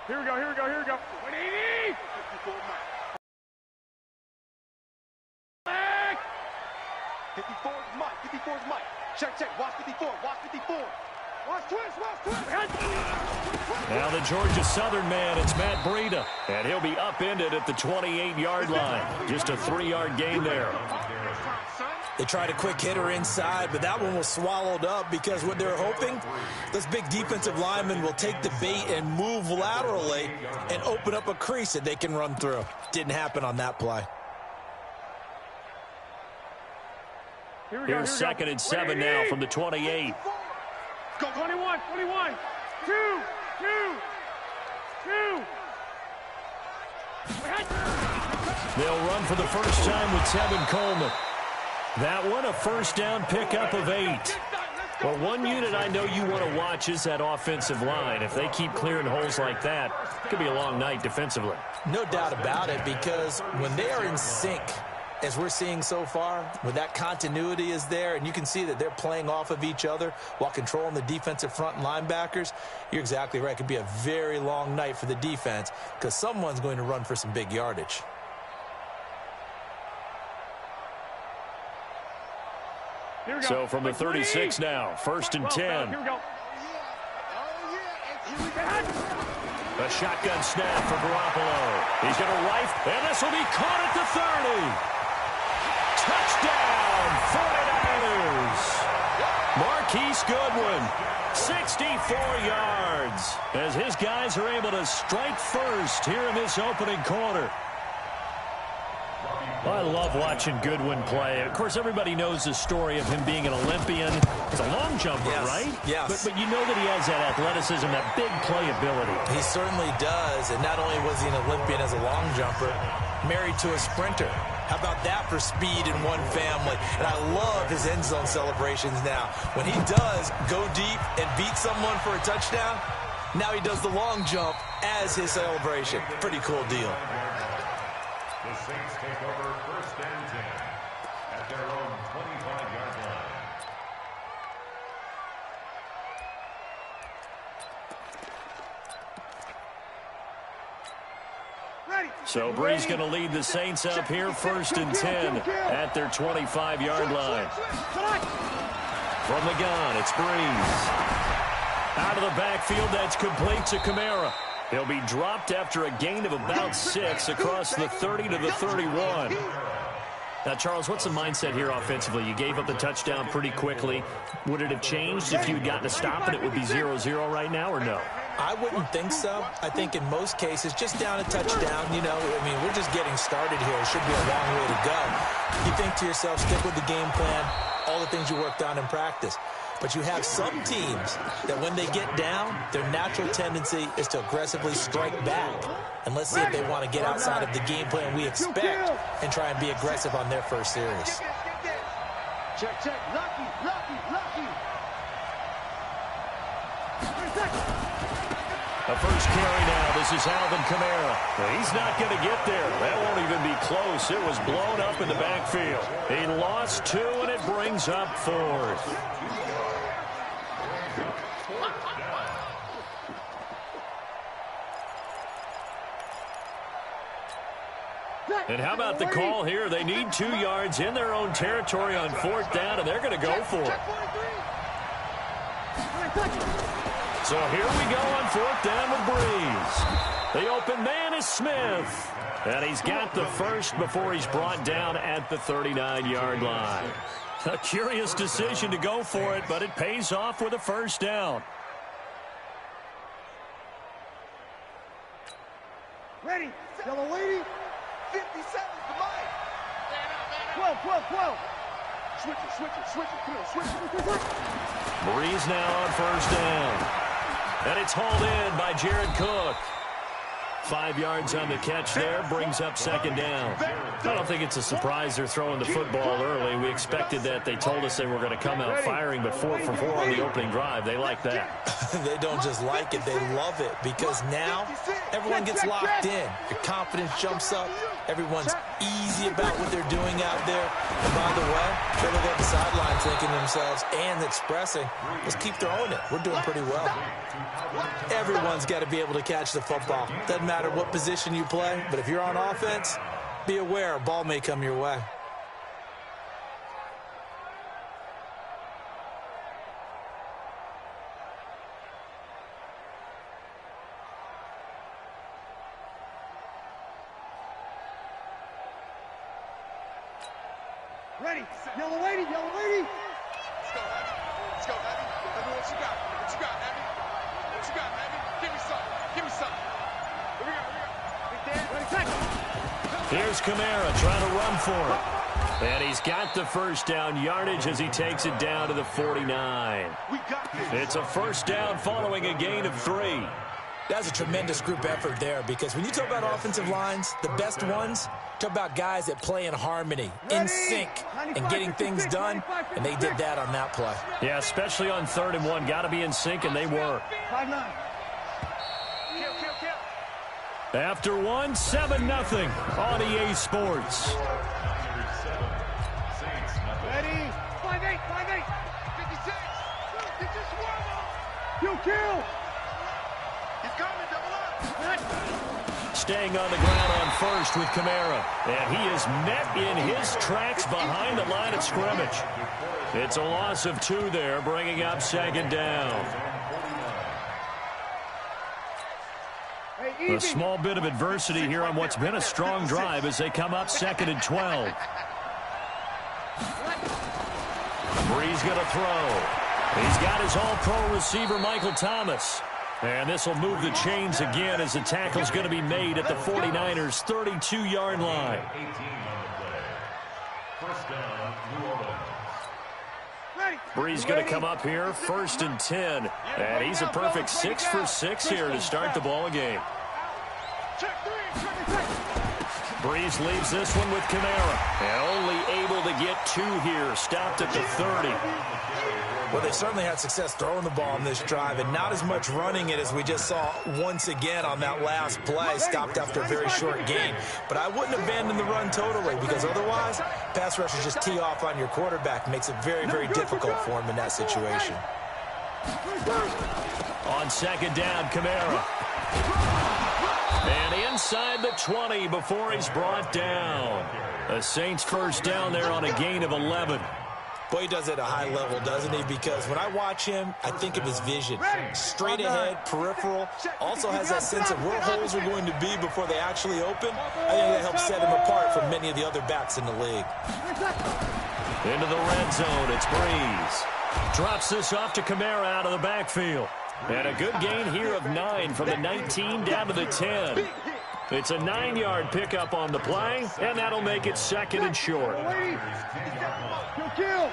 Here we go, here we go, here we go. 180! 54 is Mike, 54 is Mike. Check, watch 54, watch 54. Watch twist. Now the Georgia Southern man, it's Matt Breida. And he'll be upended at the 28-yard line. Just a 3-yard gain there. They tried a quick hitter inside, but that one was swallowed up because what they're hoping, this big defensive lineman will take the bait and move laterally and open up a crease that they can run through. Didn't happen on that play. Here's 2nd and 7 now from the 28. Go 21. 2. They'll run for the first time with Tevin Coleman. That one, a first down pickup of 8. Well, one unit I know you want to watch is that offensive line. If they keep clearing holes like that, it could be a long night defensively. No doubt about it, because when they are in sync, as we're seeing so far, when that continuity is there, and you can see that they're playing off of each other while controlling the defensive front and linebackers, you're exactly right. It could be a very long night for the defense because someone's going to run for some big yardage. So from the 36 now, 1st and 10. Here we go. A shotgun snap for Garoppolo. He's going to rife, and this will be caught at the 30. Touchdown, 49ers. Marquise Goodwin, 64 yards, as his guys are able to strike first here in this opening quarter. I love watching Goodwin play. Of course, everybody knows the story of him being an Olympian. He's a long jumper, right? Yes. But you know that he has that athleticism, that big playability. He certainly does. And not only was he an Olympian as a long jumper, married to a sprinter. How about that for speed in one family? And I love his end zone celebrations now. When he does go deep and beat someone for a touchdown, now he does the long jump as his celebration. Pretty cool deal. The Saints take over 1st and 10 at their own 25-yard Ready. So Brees going to lead the Saints up here, 1st and 10 at their 25-yard line. From the gun, it's Brees. Out of the backfield, that's complete to Kamara. He'll be dropped after a gain of about 6 across the 30 to the 31. Now, Charles, what's the mindset here offensively? You gave up the touchdown pretty quickly. Would it have changed if you had gotten a stop and it would be 0-0 right now, or no? I wouldn't think so. I think in most cases, just down a touchdown, you know, I mean, we're just getting started here. It should be a long way to go. You think to yourself, stick with the game plan, all the things you worked on in practice. But you have some teams that when they get down, their natural tendency is to aggressively strike back. And let's see if they want to get outside of the game plan we expect and try and be aggressive on their first series. Check. Lucky. A first carry now. This is Alvin Kamara. He's not going to get there. That won't even be close. It was blown up in the backfield. He lost 2, and it brings up 4th. And how about the call here? They need 2 yards in their own territory on 4th down, and they're going to go for it. So here we go on 4th down with Brees. The open man is Smith. And he's got the first before he's brought down at the 39-yard line. A curious decision to go for it, but it pays off with a first down. Ready. Yellow lady. 57 to Mike. 12. Switch it. Come on, switch it. Brees now on first down. And it's hauled in by Jared Cook. 5 yards on the catch there, brings up second down. I don't think it's a surprise they're throwing the football early. We expected that. They told us they were going to come out firing, but 4 for 4 on the opening drive. They like that. They don't just like it, they love it, because now everyone gets locked in. Your confidence jumps up. Everyone's easy about what they're doing out there. And by the way, they look at the sideline thinking to themselves and expressing, let's keep throwing it. We're doing pretty well. Everyone's got to be able to catch the football. Doesn't matter what position you play, but if you're on offense, be aware a ball may come your way. Ready. Yellow lady, yellow lady. Let's go, Abby. Let's go, Abby. Tell me what you got. What you got, Abby? What you got, Abby? Give me something. Give me something. Here we go, here we go. Ready, Here's Kamara trying to run for it. And he's got the first down yardage as he takes it down to the 49. It's a first down following a gain of 3. That's a tremendous group effort there, because when you talk about offensive lines, the best ones, talk about guys that play in harmony, in sync, and getting things done, and they did that on that play. Yeah, especially on 3rd and 1. Got to be in sync, and they were. 5-9. After 1, 7-0 on EA Sports. Ready. 5-8, 5-8. 56. Kill. He's coming, double up. Staying on the ground on first with Kamara. And he is met in his tracks behind the line of scrimmage. It's a loss of 2 there, bringing up second down. A small bit of adversity here on what's been a strong drive as they come up 2nd and 12. Brees going to throw. He's got his all-pro receiver, Michael Thomas. And this will move the chains again as the tackle's going to be made at the 49ers' 32-yard line. 18 on the play. First down, New Orleans. Brees going to come up here, 1st and 10. And he's a perfect 6 for 6 here to start the ball game. Brees leaves this one with Kamara. And only able to get 2 here, stopped at the 30. Well, they certainly had success throwing the ball on this drive, and not as much running it as we just saw once again on that last play, stopped after a very short gain. But I wouldn't abandon the run totally, because otherwise, pass rushers just tee off on your quarterback. Makes it very, very difficult for him in that situation. On 2nd down, Kamara. And inside the 20 before he's brought down. The Saints first down there on a gain of 11. Boy, he does it at a high level, doesn't he? Because when I watch him, I think of his vision. Straight ahead, peripheral. Also has that sense of where holes are going to be before they actually open. I think that helps set him apart from many of the other backs in the league. Into the red zone, it's Brees. Drops this off to Kamara out of the backfield. And a good gain here of 9 from the 19 down to the 10. It's a 9-yard pickup on the play, and that'll make it 2nd and short. Kill.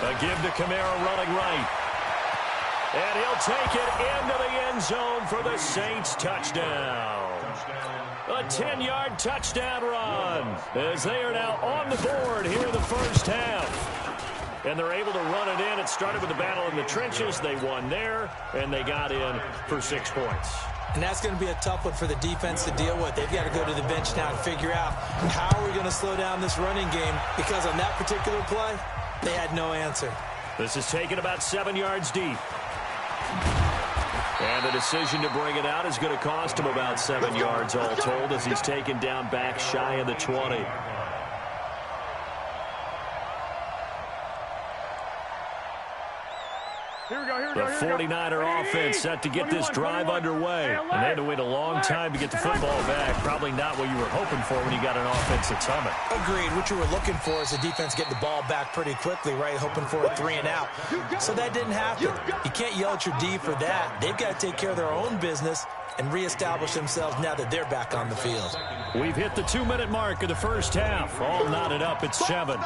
A give to Kamara running right. And he'll take it into the end zone for the Saints touchdown. A 10-yard touchdown run as they are now on the board here in the first half. And they're able to run it in. It started with the battle in the trenches. They won there, and they got in for 6 points. And that's going to be a tough one for the defense to deal with. They've got to go to the bench now and figure out how are we going to slow down this running game, because on that particular play, they had no answer. This is taken about 7 yards deep. And the decision to bring it out is going to cost him about 7 yards all told as he's taken down back shy of the 20. The 49er offense set to get this drive underway. And they had to wait a long time to get the football back. Probably not what you were hoping for when you got an offense that's humming. Agreed. What you were looking for is the defense getting the ball back pretty quickly, right? Hoping for a 3 and out. So that didn't happen. You can't yell at your D for that. They've got to take care of their own business and reestablish themselves now that they're back on the field. We've hit the 2-minute mark of the first half. All knotted up at 7.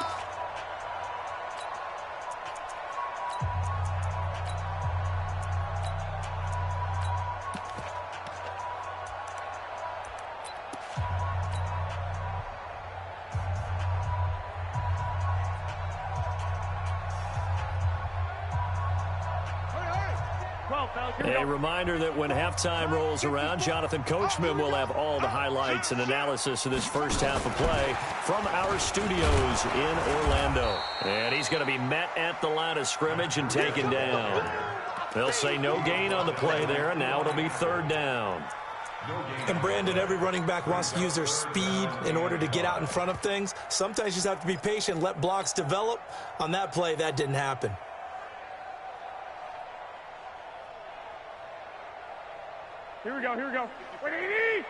A reminder that when halftime rolls around, Jonathan Coachman will have all the highlights and analysis of this first half of play from our studios in Orlando. And he's going to be met at the line of scrimmage and taken down. They'll say no gain on the play there, and now it'll be third down. And Brandon, every running back wants to use their speed in order to get out in front of things. Sometimes you just have to be patient, let blocks develop. On that play, that didn't happen. Here we go, here we go. Wait, 80!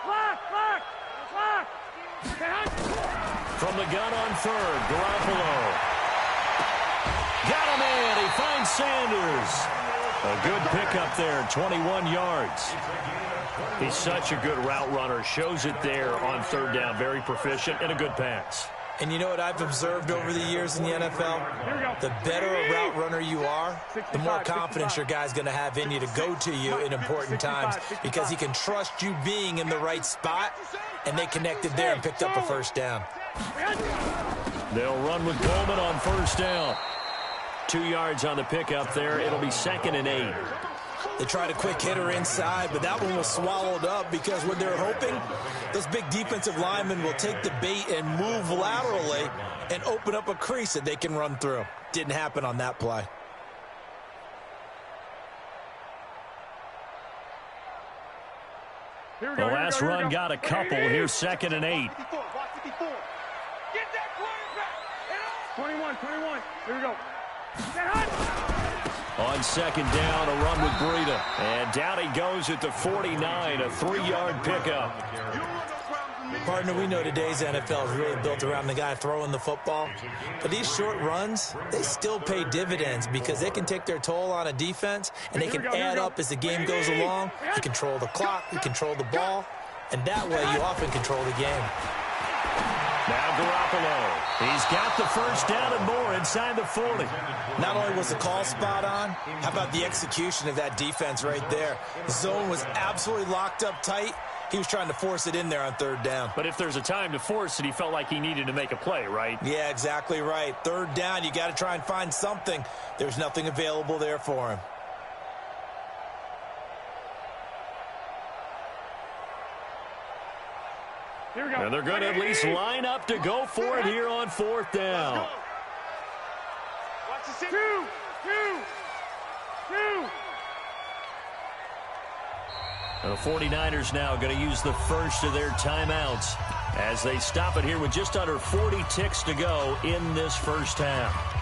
Lock! From the gun on third, Garoppolo. Got him in. He finds Sanders. A good pickup there, 21 yards. He's such a good route runner. Shows it there on third down. Very proficient and a good pass. And you know what I've observed over the years in the NFL? The better a route runner you are, the more confidence your guy's going to have in you to go to you in important times because he can trust you being in the right spot, and they connected there and picked up a first down. They'll run with Coleman on first down. 2 yards on the pickup there. It'll be 2nd and 8. They tried a quick hitter inside, but that one was swallowed up because what they're hoping, those big defensive linemen will take the bait and move laterally and open up a crease that they can run through. Didn't happen on that play. The last run got a couple. Here's 2nd and 8. 21. Here we go. On second down, a run with Breida. And down he goes at the 49, a 3-yard pickup. Partner, we know today's NFL is really built around the guy throwing the football. But these short runs, they still pay dividends because they can take their toll on a defense, and they can add up as the game goes along. You control the clock, you control the ball, and that way you often control the game. Now Garoppolo. He's got the first down and more inside the 40. Not only was the call spot on, how about the execution of that defense right there? The zone was absolutely locked up tight. He was trying to force it in there on third down. But if there's a time to force it, he felt like he needed to make a play, right? Yeah, exactly right. Third down, you got to try and find something. There's nothing available there for him. Here we go. And they're going to at least line up to go for it here on fourth down. Watch the two. The 49ers now going to use the first of their timeouts as they stop it here with just under 40 ticks to go in this first half.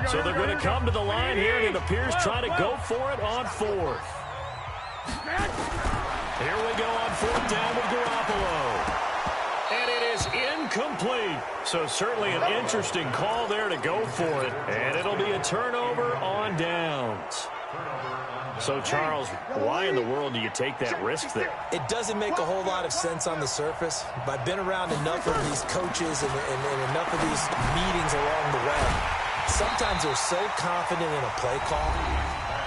So they're going to come to the line here, and it appears trying to go for it on fourth. Here we go on fourth down with Garoppolo. And it is incomplete. So certainly an interesting call there to go for it. And it'll be a turnover on downs. So, Charles, why in the world do you take that risk there? It doesn't make a whole lot of sense on the surface. But I've been around enough of these coaches and enough of these meetings along the way. Sometimes they're so confident in a play call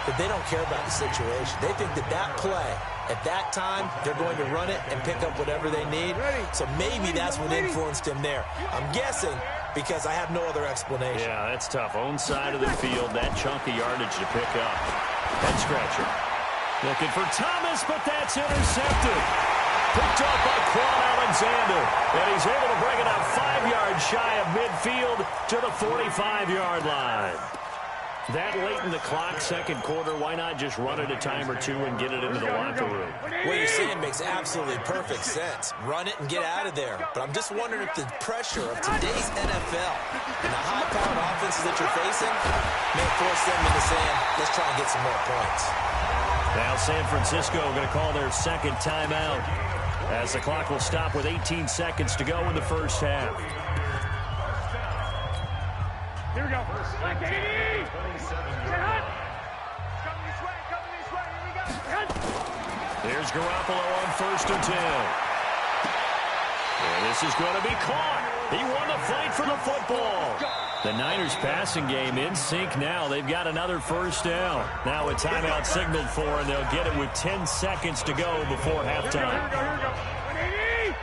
that they don't care about the situation. They think that that play, at that time, they're going to run it and pick up whatever they need. So maybe that's what influenced him there. I'm guessing because I have no other explanation. Yeah, that's tough. Own side of the field, that chunk of yardage to pick up. Head scratcher. Looking for Thomas, but that's intercepted. Picked up by Quan Alexander. And he's able to bring it up 5 yards shy of midfield to the 45-yard line. That late in the clock, second quarter, why not just run it a time or two and get it into the locker room? What you're saying makes absolutely perfect sense. Run it and get out of there. But I'm just wondering if the pressure of today's NFL and the high-powered offenses that you're facing may force them into saying, let's try and get some more points. Now San Francisco going to call their second timeout as the clock will stop with 18 seconds to go in the first half. Here we go. Like 80. There's Garoppolo on first and 10. And this is going to be caught. He won the fight for the football. The Niners passing game in sync now. They've got another first down. Now a timeout signaled for, and they'll get it with 10 seconds to go before halftime. Here we go. 180.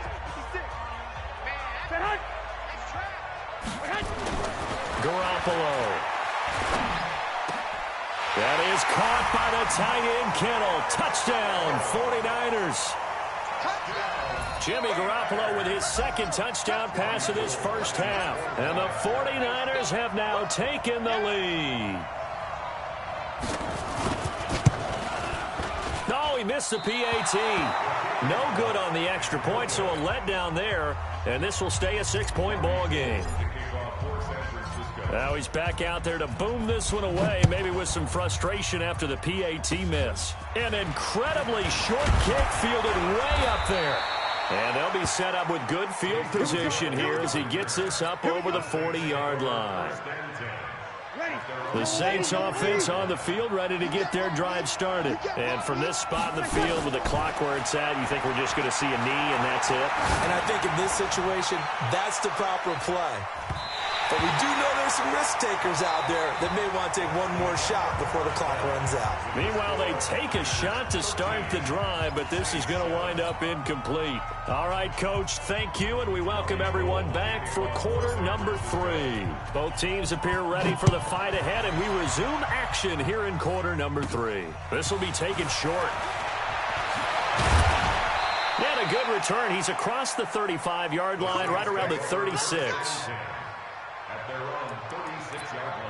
Garoppolo. That is caught by the tight end, Kittle. Touchdown, 49ers. Jimmy Garoppolo with his second touchdown pass of this first half. And the 49ers have now taken the lead. Oh, he missed the PAT. No good on the extra point, so a letdown there. And this will stay a 6-point ball game. Now he's back out there to boom this one away, maybe with some frustration after the PAT miss. An incredibly short kick fielded way up there. And they'll be set up with good field position here as he gets this up over the 40-yard line. The Saints offense on the field, ready to get their drive started. And from this spot in the field with the clock where it's at, you think we're just going to see a knee and that's it? And I think in this situation, that's the proper play. But we do know there's some risk takers out there that may want to take one more shot before the clock runs out. Meanwhile, they take a shot to start the drive, but this is going to wind up incomplete. All right, Coach, thank you, and we welcome everyone back for quarter number 3. Both teams appear ready for the fight ahead, and we resume action here in quarter number 3. This will be taken short. And a good return. He's across the 35-yard line, right around the 36. At their own 36-yard line.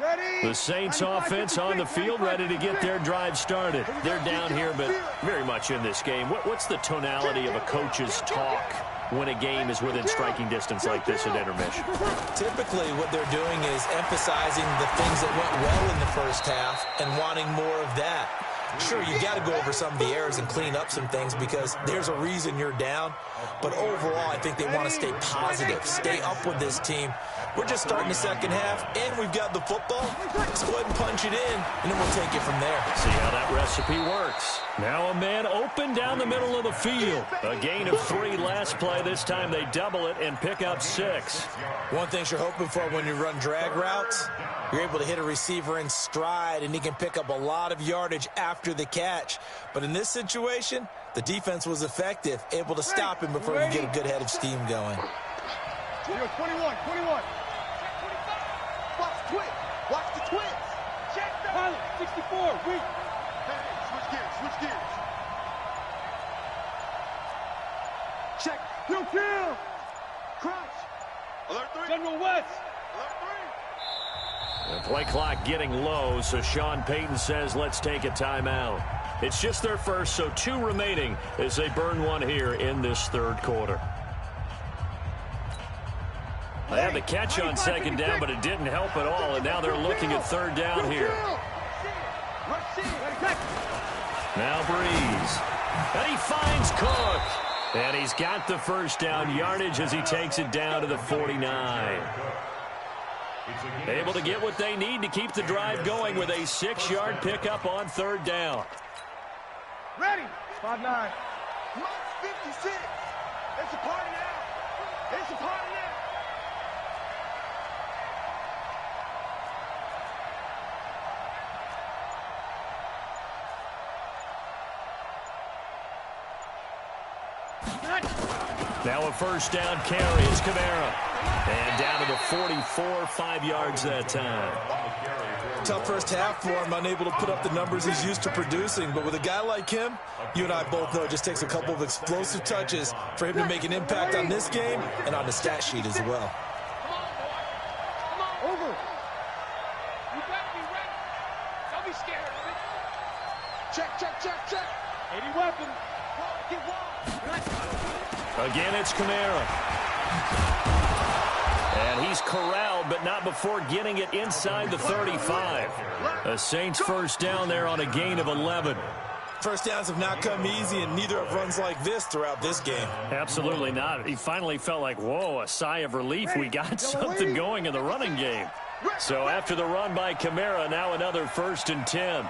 Ready? The Saints offense on the field, ready to get their drive started. They're down here, but very much in this game. What's the tonality of a coach's talk when a game is within striking distance like this at intermission? Typically, what they're doing is emphasizing the things that went well in the first half and wanting more of that. Sure, you got to go over some of the errors and clean up some things because there's a reason you're down. But overall, I think they want to stay positive, stay up with this team. We're just starting the second half, and we've got the football. Let's go ahead and punch it in, and then we'll take it from there. See how that recipe works. Now a man open down the middle of the field. A gain of 3 last play. This time they double it and pick up 6. One thing you're hoping for when you run drag routes, you're able to hit a receiver in stride, and he can pick up a lot of yardage after the catch. But in this situation, the defense was effective, able to stop him before you get a good head of steam going. 21. Watch the twins. Watch the twins. Check the pilot. 64. Weak. Hey, switch gears. Check. Kill. Crouch. Alert 3. General West. Alert 3. The play clock getting low, so Sean Payton says let's take a timeout. It's just their first, so 2 remaining as they burn one here in this third quarter. They had the catch on second down, but it didn't help at all, and now they're looking at third down here. Now Breeze. And he finds Cook. And he's got the first down yardage as he takes it down to the 49. Able to get what they need to keep the drive going with a 6-yard pickup on third down. Ready. 5-9. Mark 56. It's a party now. It's a party now. Now a first down carry is Kamara. And down to the 44, 5 yards that time. Tough first half for him, unable to put up the numbers he's used to producing. But with a guy like him, you and I both know it just takes a couple of explosive touches for him to make an impact on this game and on the stat sheet as well. Over. You better be ready. Don't be scared of it. Check. 80 weapons. Get wild. Again, it's Kamara. And he's corralled, but not before getting it inside the 35. A Saints first down there on a gain of 11. First downs have not come easy, and neither have runs like this throughout this game. Absolutely not. He finally felt like, whoa, a sigh of relief. We got something going in the running game. So after the run by Kamara, now another 1st and 10.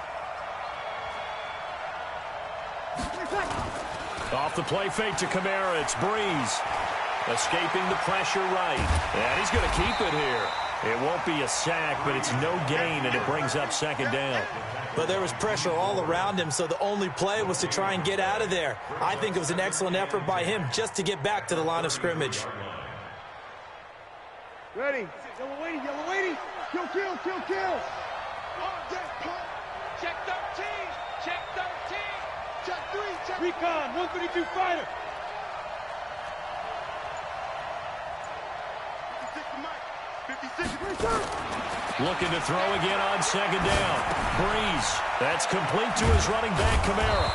Off the play fake to Kamara, it's Breeze. Escaping the pressure right. And he's going to keep it here. It won't be a sack, but it's no gain, and it brings up second down. But there was pressure all around him, so the only play was to try and get out of there. I think it was an excellent effort by him just to get back to the line of scrimmage. Ready. Yellow lady, yellow lady. Kill, kill, kill, kill. Check 13. Check 13. Check 3. Check Recon, 132 fighter. Looking to throw again on second down. Breeze. That's complete to his running back, Kamara.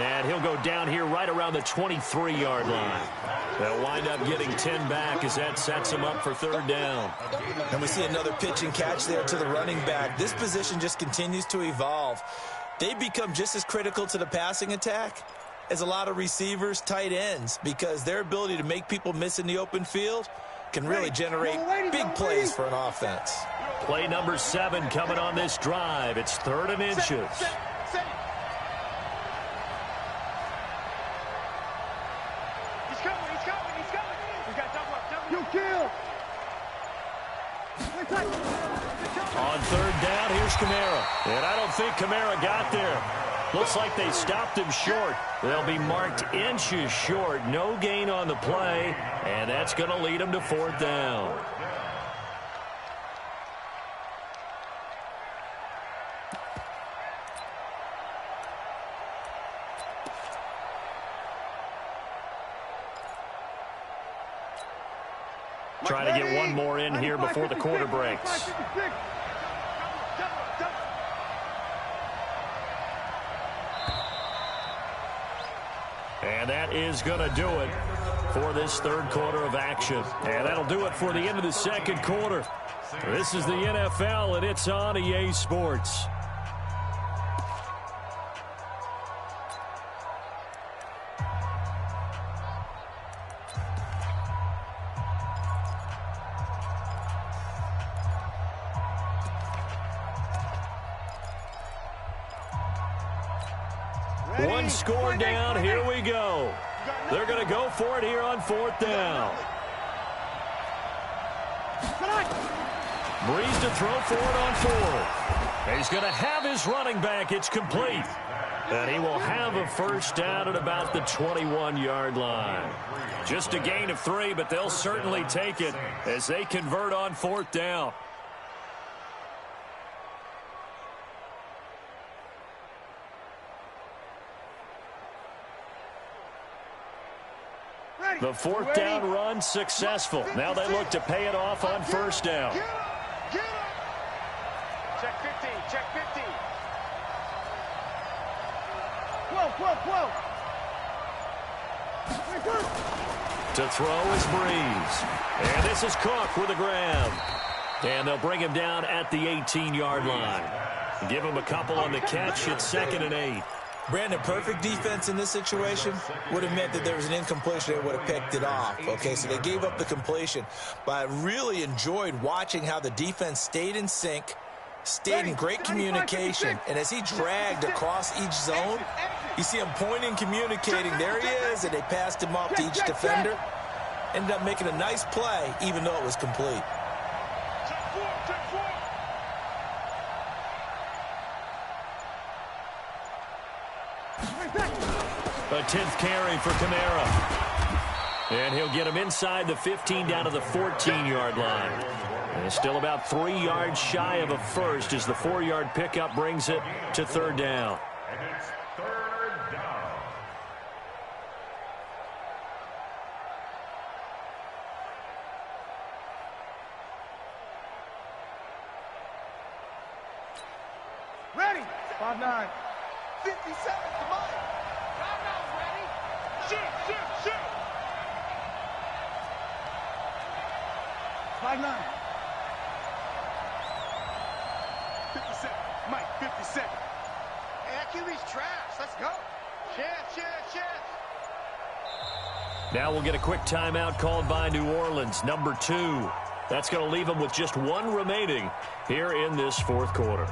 And he'll go down here right around the 23-yard line. They'll wind up getting 10 back as that sets him up for third down. And we see another pitch and catch there to the running back. This position just continues to evolve. They become just as critical to the passing attack as a lot of receivers, tight ends, because their ability to make people miss in the open field can really generate big plays for an offense. Play number 7 coming on this drive. It's 3rd and inches. He's coming, he's coming, he's coming. He's got double up, double up. Kill. On 3rd down, here's Kamara. And I don't think Kamara got there. Looks like they stopped him short. They'll be marked inches short. No gain on the play, and that's going to lead them to 4th down. Trying to get one more in here before the quarter breaks. And that is going to do it for this 3rd quarter of action. And that'll do it for the end of the 2nd quarter. This is the NFL, and it's on EA Sports. One score down. Here we go. They're going to go for it here on 4th down. Breeze to throw for it on 4th. He's going to have his running back. It's complete. And he will have a first down at about the 21-yard line. Just a gain of 3, but they'll certainly take it as they convert on 4th down. The 4th down run successful. Now they look to pay it off on 1st down. Check 15, check 15. 12, 12, 12. To throw is Breeze. And this is Cook with a grab. And they'll bring him down at the 18-yard line. Give him a couple on the catch. It's 2nd and 8. Brandon, perfect defense in this situation would have meant that there was an incompletion. They would have picked it off. Okay, so they gave up the completion. But I really enjoyed watching how the defense stayed in sync, stayed in great communication. And as he dragged across each zone, you see him pointing, communicating. There he is, and they passed him off to each defender. Ended up making a nice play, even though it was complete. A 10th carry for Kamara. And he'll get him inside the 15 down to the 14-yard line. And still about 3 yards shy of a first as the 4-yard pickup brings it to 3rd down. And it's 3rd down. Ready. 5-9. 57, come on. Ready? Shoot, shoot, shoot. 5-9. 57, Mike, 57. Hey, that QB's trash. Let's go. Chance. Now we'll get a quick timeout called by New Orleans, number 2. That's going to leave them with just 1 remaining here in this 4th quarter.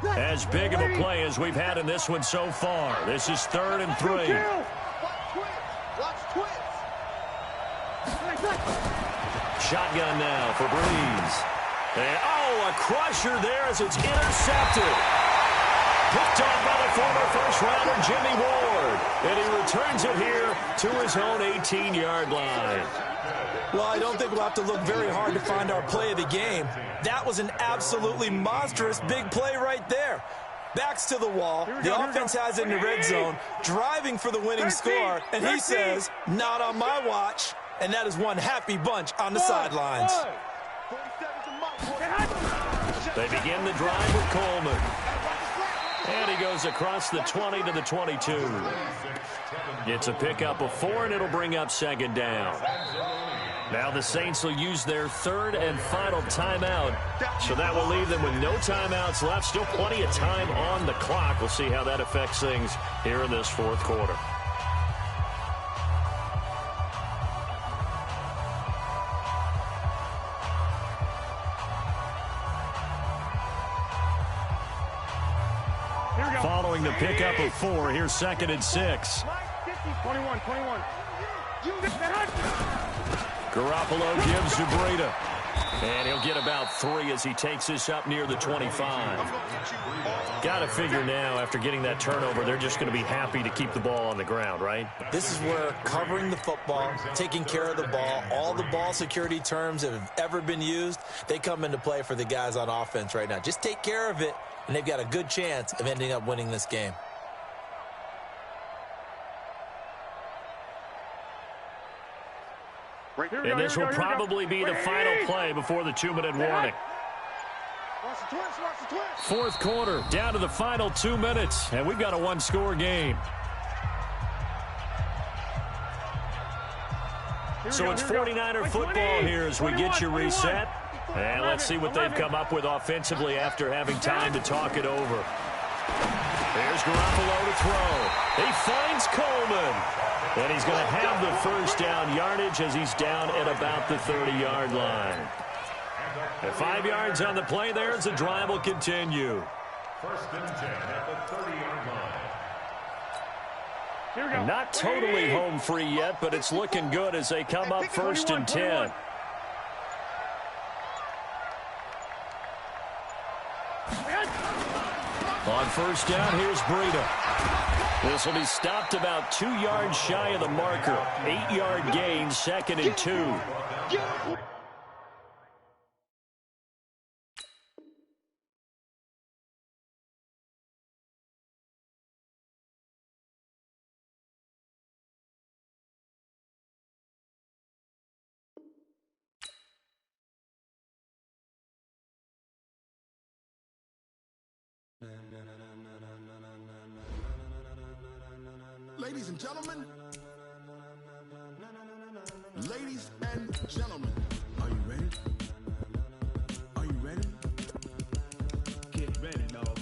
As big of a play as we've had in this one so far. This is 3rd and 3. Shotgun now for Breeze. And, a crusher there as it's intercepted. Picked off by the former first-rounder Jimmy Ward. And he returns it here to his own 18-yard line. Well, I don't think we'll have to look very hard to find our play of the game. That was an absolutely monstrous big play right there. Backs to the wall. The offense has it in the red zone, driving for the winning score. And he says, not on my watch. And that is one happy bunch on the sidelines. They begin the drive with Coleman. And he goes across the 20 to the 22. It's a pickup of 4, and it'll bring up 2nd down. Now the Saints will use their 3rd and final timeout. So that will leave them with no timeouts left. Still plenty of time on the clock. We'll see how that affects things here in this 4th quarter. Following the pickup of 4, here's 2nd and 6. 21. Garoppolo gives to Breida. And he'll get about 3 as he takes this up near the 25. Got to figure now, after getting that turnover, they're just going to be happy to keep the ball on the ground, right? This is where covering the football, taking care of the ball, all the ball security terms that have ever been used, they come into play for the guys on offense right now. Just take care of it, and they've got a good chance of ending up winning this game. And this will probably be the final play before the 2-minute warning. 4th quarter, down to the final 2 minutes, and we've got a 1-score game. So it's 49er football here as we get you reset. And let's see what they've come up with offensively after having time to talk it over. There's Garoppolo to throw. He finds Coleman. And he's going to have the first down yardage as he's down at about the 30-yard line. And 5 yards on the play there as the drive will continue. 1st and 10 at the 30-yard line. Not totally home free yet, but it's looking good as they come up 1st and 10. On 1st down, here's Breida. This will be stopped about 2 yards shy of the marker. 8-yard gain, 2nd and 2. Ladies and gentlemen, are you ready? Are you ready? Get ready, dog.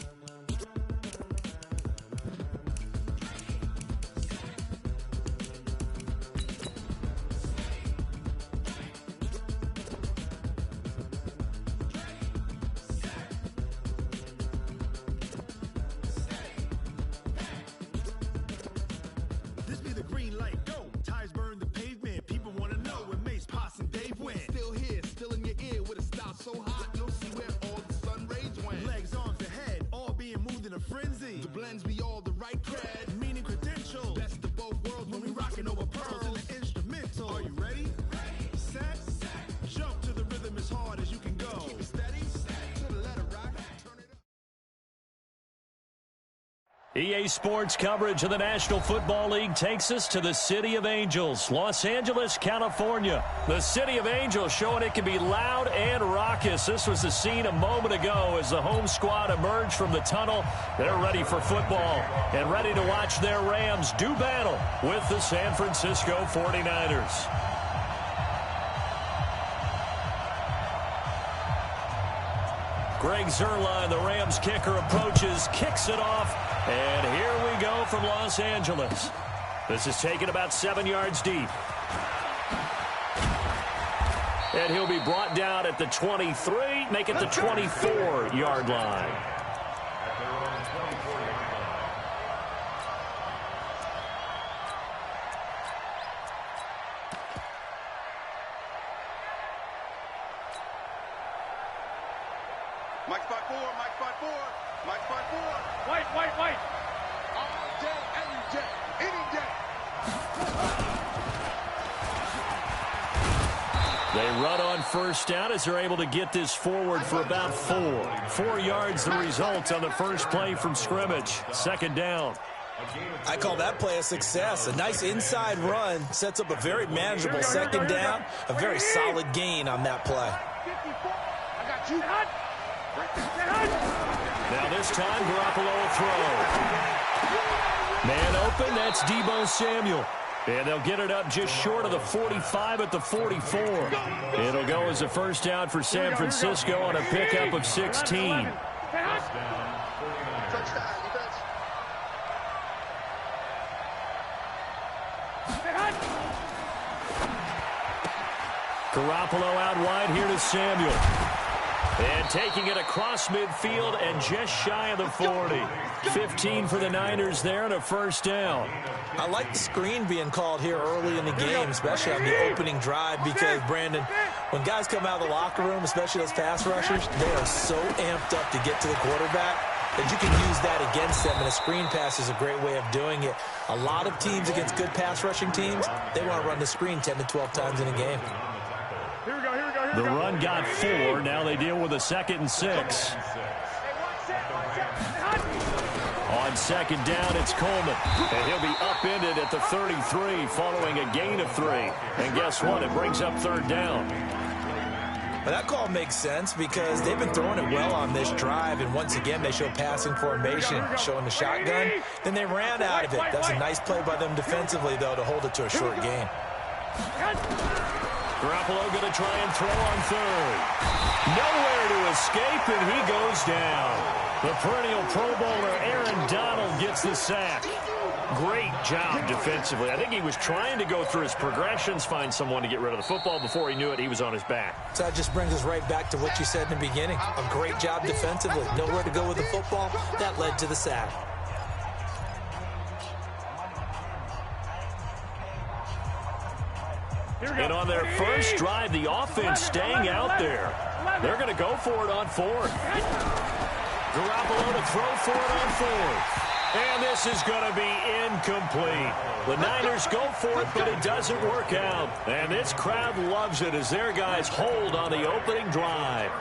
This be the green light, go. Tires burn the pavement. People want to know where Mace, Poss, and Dave went. Still here, still in your ear with a style so hot, you'll see where all the sun rays went. Legs, arms, and head, all being moved in a frenzy. The blends be all the right cred, meaning credentials. Best of both worlds when we rockin' over pearls and the instrumental. Are you ready? Set, jump to the rhythm as hard as you can go. Keep it steady, to the letter rock, turn it up. EA Sports coverage of the National Football League takes us to the City of Angels, Los Angeles, California. The City of Angels showing it can be loud and raucous. This was the scene a moment ago as the home squad emerged from the tunnel. They're ready for football and ready to watch their Rams do battle with the San Francisco 49ers. Greg Zuerlein, the Rams kicker, approaches, kicks it off, and here we go from Los Angeles. This is taken about 7 yards deep. And he'll be brought down at the 23, make it the 24-yard line. Mike spot 4, Mike spot 4, Mike spot 4. White. All day, every day, any day. They run on first down as they're able to get this forward for about 4. 4 yards the result on the first play from scrimmage. Second down. I call that play a success. A nice inside run sets up a very manageable second down. A very solid gain on that play. I got you. Now this time, Garoppolo will throw. Man open, that's Deebo Samuel. And they'll get it up just short of the 45 at the 44. It'll go as a first down for San Francisco on a pickup of 16. Garoppolo out wide here to Samuel. And taking it across midfield and just shy of the 40. 15 for the Niners there and a first down. I like the screen being called here early in the game, especially on the opening drive, because, Brandon, when guys come out of the locker room, especially those pass rushers, they are so amped up to get to the quarterback that you can use that against them, and a screen pass is a great way of doing it. A lot of teams against good pass rushing teams, they want to run the screen 10 to 12 times in a game. The run got 4. Now they deal with a 2nd and 6. On second down, it's Coleman. And he'll be upended at the 33 following a gain of 3. And guess what? It brings up third down. Well, that call makes sense because they've been throwing it well on this drive. And once again, they show passing formation, showing the shotgun. Then they ran out of it. That's a nice play by them defensively, though, to hold it to a short gain. Garoppolo going to try and throw on third. Nowhere to escape, and he goes down. The perennial Pro Bowler Aaron Donald gets the sack. Great job defensively. I think he was trying to go through his progressions, find someone to get rid of the football. Before he knew it, he was on his back. So that just brings us right back to what you said in the beginning. A great job defensively. Nowhere to go with the football. That led to the sack. And on their first drive, the offense staying out there. They're going to go for it on 4th. Garoppolo to throw for it on 4th. And this is going to be incomplete. The Niners go for it, but it doesn't work out. And this crowd loves it as their guys hold on the opening drive.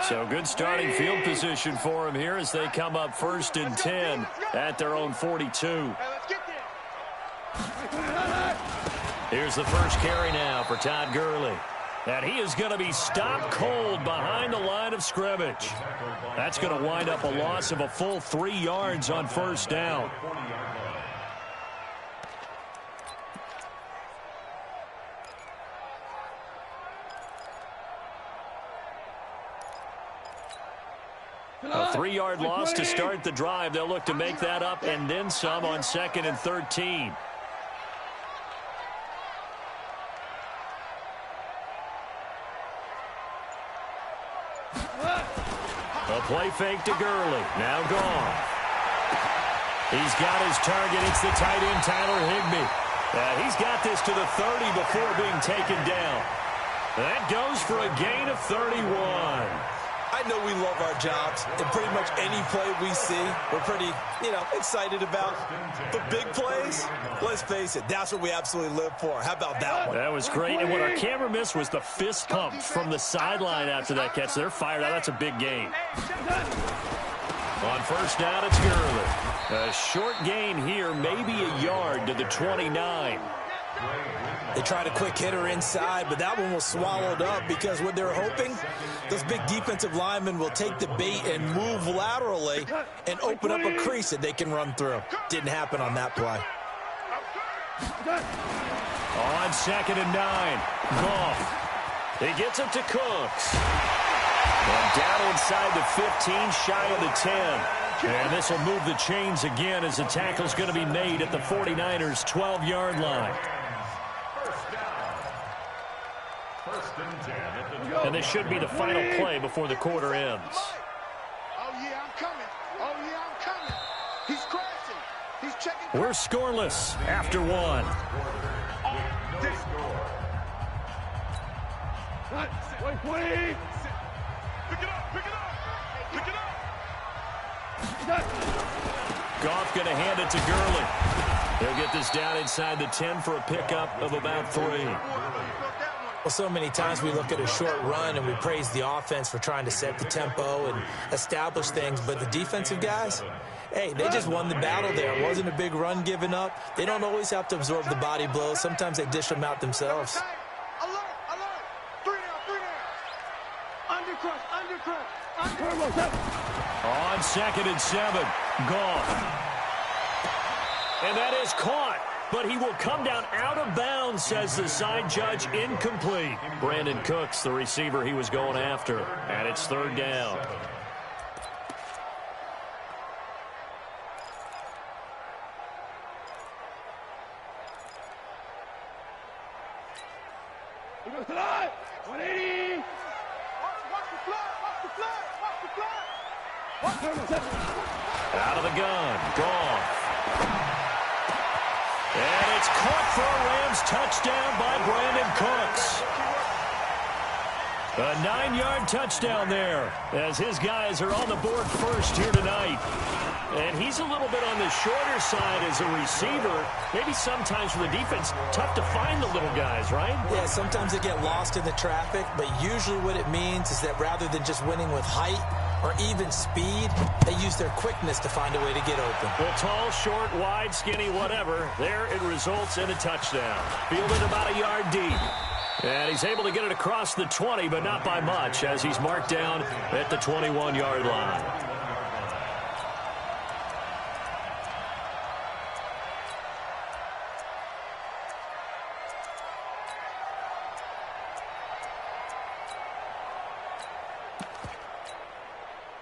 So good starting field position for them here as they come up 1st and 10 at their own 42. Here's the first carry now for Todd Gurley. And he is going to be stopped cold behind the line of scrimmage. That's going to wind up a loss of a full 3 yards on first down. A 3-yard loss to start the drive. They'll look to make that up and then some on 2nd and 13. A play fake to Gurley. Now gone. He's got his target. It's the tight end, Tyler Higbee. He's got this to the 30 before being taken down. That goes for a gain of 31. I know we love our jobs, and pretty much any play we see, we're pretty, excited about. But big plays, let's face it, that's what we absolutely live for. How about that one? That was great, and what our camera missed was the fist pumps from the sideline after that catch. They're fired out. That's a big gain. On first down, it's Gurley. A short gain here, maybe a yard to the 29. They tried a quick hitter inside, but that one was swallowed up because what they're hoping, those big defensive linemen will take the bait and move laterally and open up a crease that they can run through. Didn't happen on that play. On 2nd and 9, Goff. He gets it to Cooks. And down inside the 15, shy of the 10. And this will move the chains again as the tackle's going to be made at the 49ers' 12-yard line. And this should be the final play before the quarter ends. Oh, yeah, I'm coming. Oh, yeah, I'm coming. He's crashing. He's checking. We're scoreless after 1. Oh, Wait, please. Pick it up, pick it up, pick it up. Goff going to hand it to Gurley. He'll get this down inside the 10 for a pickup of about 3. Well, so many times we look at a short run and we praise the offense for trying to set the tempo and establish things, but the defensive guys, hey, they just won the battle there. It wasn't a big run given up. They don't always have to absorb the body blows. Sometimes they dish them out themselves. Alert, alert. 3 down, 3 down. Undercrush. On 2nd and 7, Goff. And that is caught, but he will come down out of bounds, says the side judge. Incomplete. Brandon Cooks, the receiver he was going after, and it's 3rd down. He goes tonight. 180. Watch the flag, watch the flag, watch the flag. Out of the gun, Goff. And it's caught for a Rams touchdown by Brandon Cooks. A 9-yard touchdown there as his guys are on the board first here tonight. And he's a little bit on the shorter side as a receiver. Maybe sometimes for the defense, tough to find the little guys, right? Yeah, sometimes they get lost in the traffic, but usually what it means is that rather than just winning with height or even speed, they use their quickness to find a way to get open. Well, tall, short, wide, skinny, whatever, there it results in a touchdown. Fielded about a yard deep. And he's able to get it across the 20, but not by much, as he's marked down at the 21-yard line.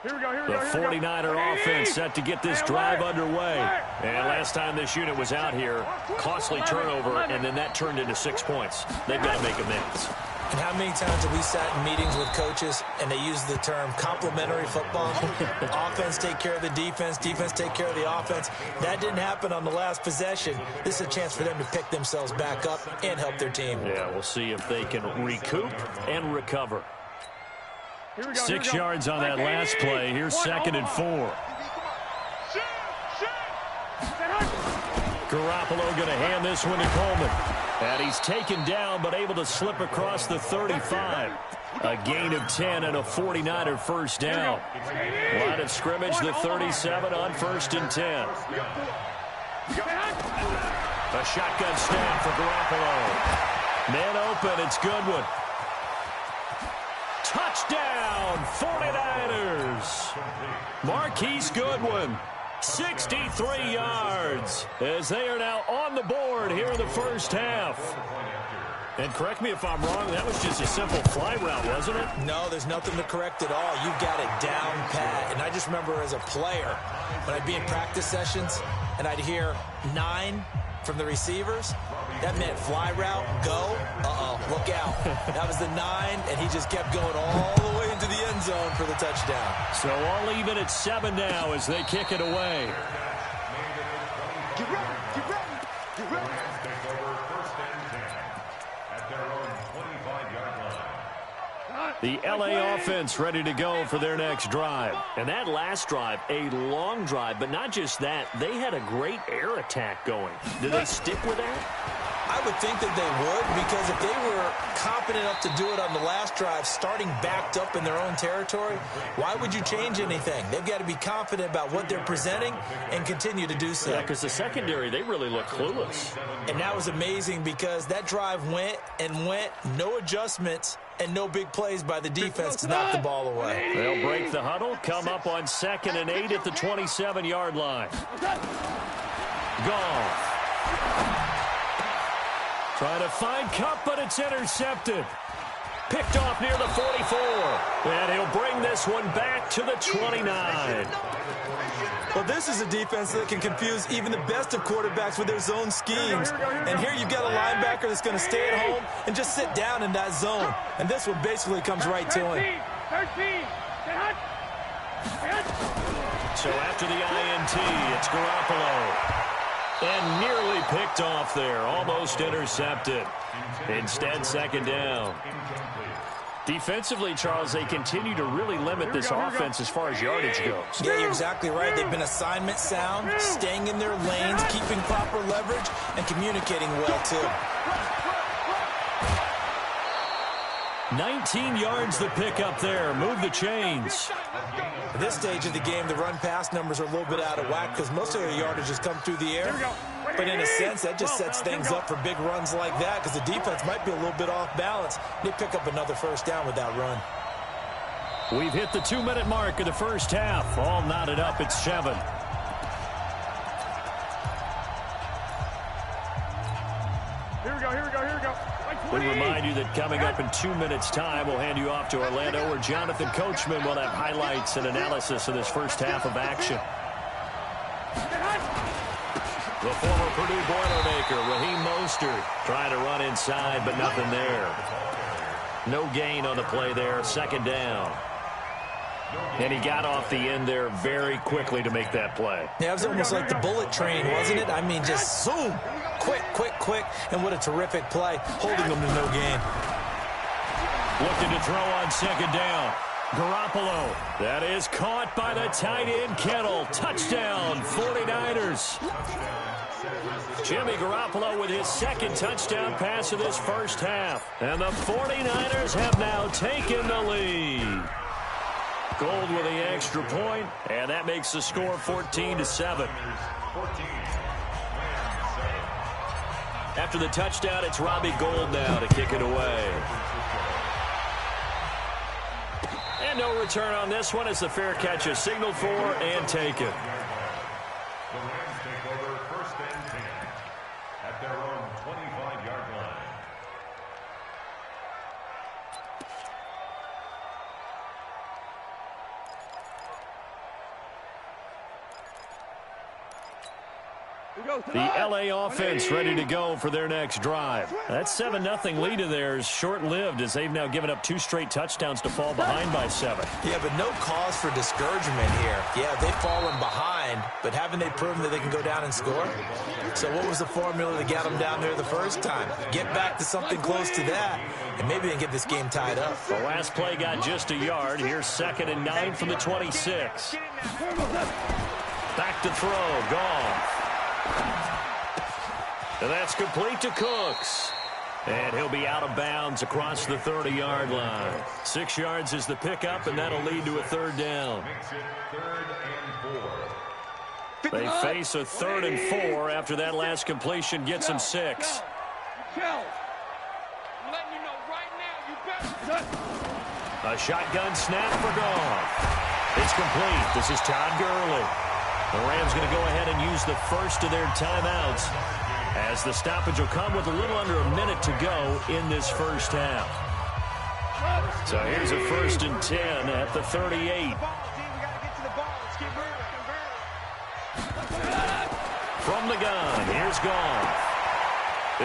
Here we go, here we The go, here we go. 49er offense set to get this drive underway. And last time this unit was out here, costly turnover, and then that turned into 6 points. They've got to make amends. And how many times have we sat in meetings with coaches and they use the term complementary football? Offense take care of the defense, defense take care of the offense. That didn't happen on the last possession. This is a chance for them to pick themselves back up and help their team. Yeah, we'll see if they can recoup and recover. 6 yards on that last play. Here's 2nd and 4. Garoppolo going to hand this one to Coleman. And he's taken down, but able to slip across the 35. A gain of 10 and a 49er first down. Line of scrimmage, the 37 on 1st and 10. A shotgun snap for Garoppolo. Man open, it's Goodwin. Touchdown, 49ers. Marquise Goodwin, 63 yards, as they are now on the board here in the first half. And correct me if I'm wrong, that was just a simple fly route, wasn't it? No, there's nothing to correct at all. You got it down pat. And I just remember as a player, when I'd be in practice sessions and I'd hear 9 from the receivers, that meant fly route, go, look out. That was the 9, and he just kept going all the way into the end zone for the touchdown. So all even at 7 now as they kick it away. Get ready, get ready, get ready. Take over 1st and 10 at their own 25-yard line. The LA offense ready to go for their next drive. And that last drive, a long drive, but not just that. They had a great air attack going. Did they stick with that? I would think that they would, because if they were competent enough to do it on the last drive, starting backed up in their own territory, why would you change anything? They've got to be confident about what they're presenting and continue to do so. Yeah, because the secondary, they really look clueless. And that was amazing because that drive went and went, no adjustments, and no big plays by the defense to knock the ball away. They'll break the huddle, come up on 2nd and 8 at the 27-yard line. Goff. Trying to find Cup, but it's intercepted. Picked off near the 44. And he'll bring this one back to the 29. Well, this is a defense that can confuse even the best of quarterbacks with their zone schemes. And here you've got a linebacker that's going to stay at home and just sit down in that zone. And this one basically comes right to him. 13. So after the INT, it's Garoppolo. And nearly picked off there, almost intercepted. Instead, 2nd down. Defensively, Charles, they continue to really limit this offense as far as yardage goes. Yeah, you're exactly right. They've been assignment sound, staying in their lanes, keeping proper leverage, and communicating well, too. 19 yards the pick up there. Move the chains. At this stage of the game, the run-pass numbers are a little bit out of whack because most of their yardage has come through the air. But in a sense, that just sets things up for big runs like that because the defense might be a little bit off balance. They pick up another first down with that run. We've hit the 2-minute mark of the first half. All knotted up at 7. Here we go, here we go, here we go. We remind you that coming up in 2 minutes' time, we'll hand you off to Orlando, where Jonathan Coachman will have highlights and analysis of this first half of action. The former Purdue Boilermaker, Raheem Mostert, trying to run inside, but nothing there. No gain on the play there, second down. And he got off the end there very quickly to make that play. Yeah, it was almost like the bullet train, wasn't it? I mean, just zoom. Quick, quick, quick. And what a terrific play, holding them to no gain. Looking to throw on second down. Garoppolo. That is caught by the tight end, Kittle. Touchdown, 49ers. Jimmy Garoppolo with his second touchdown pass of this first half. And the 49ers have now taken the lead. Gold with the extra point, and that makes the score 14-7. After the touchdown, it's Robbie Gould now to kick it away. And no return on this one as the fair catch is signaled for and taken. The Rams take over first and 10 at their own 25-yard line. The L.A. offense ready to go for their next drive. That 7-0 lead of theirs short-lived as they've now given up 2 straight touchdowns to fall behind by 7. Yeah, but no cause for discouragement here. Yeah, they've fallen behind, but haven't they proven that they can go down and score? So what was the formula that got them down there the first time? Get back to something close to that, and maybe they can get this game tied up. The last play got just a yard. Here's 2nd and 9 from the 26. Back to throw. Goff. And that's complete to Cooks. And he'll be out of bounds across the 30-yard line. 6 yards is the pickup, and that'll lead to a third down. They face a 3rd and 4 after that last completion gets them 6. A shotgun snap for Goff. It's complete. This is Todd Gurley. The Rams going to go ahead and use the first of their timeouts as the stoppage will come with a little under a minute to go in this first half. So here's a 1st and 10 at the 38. From the gun, here's Goff.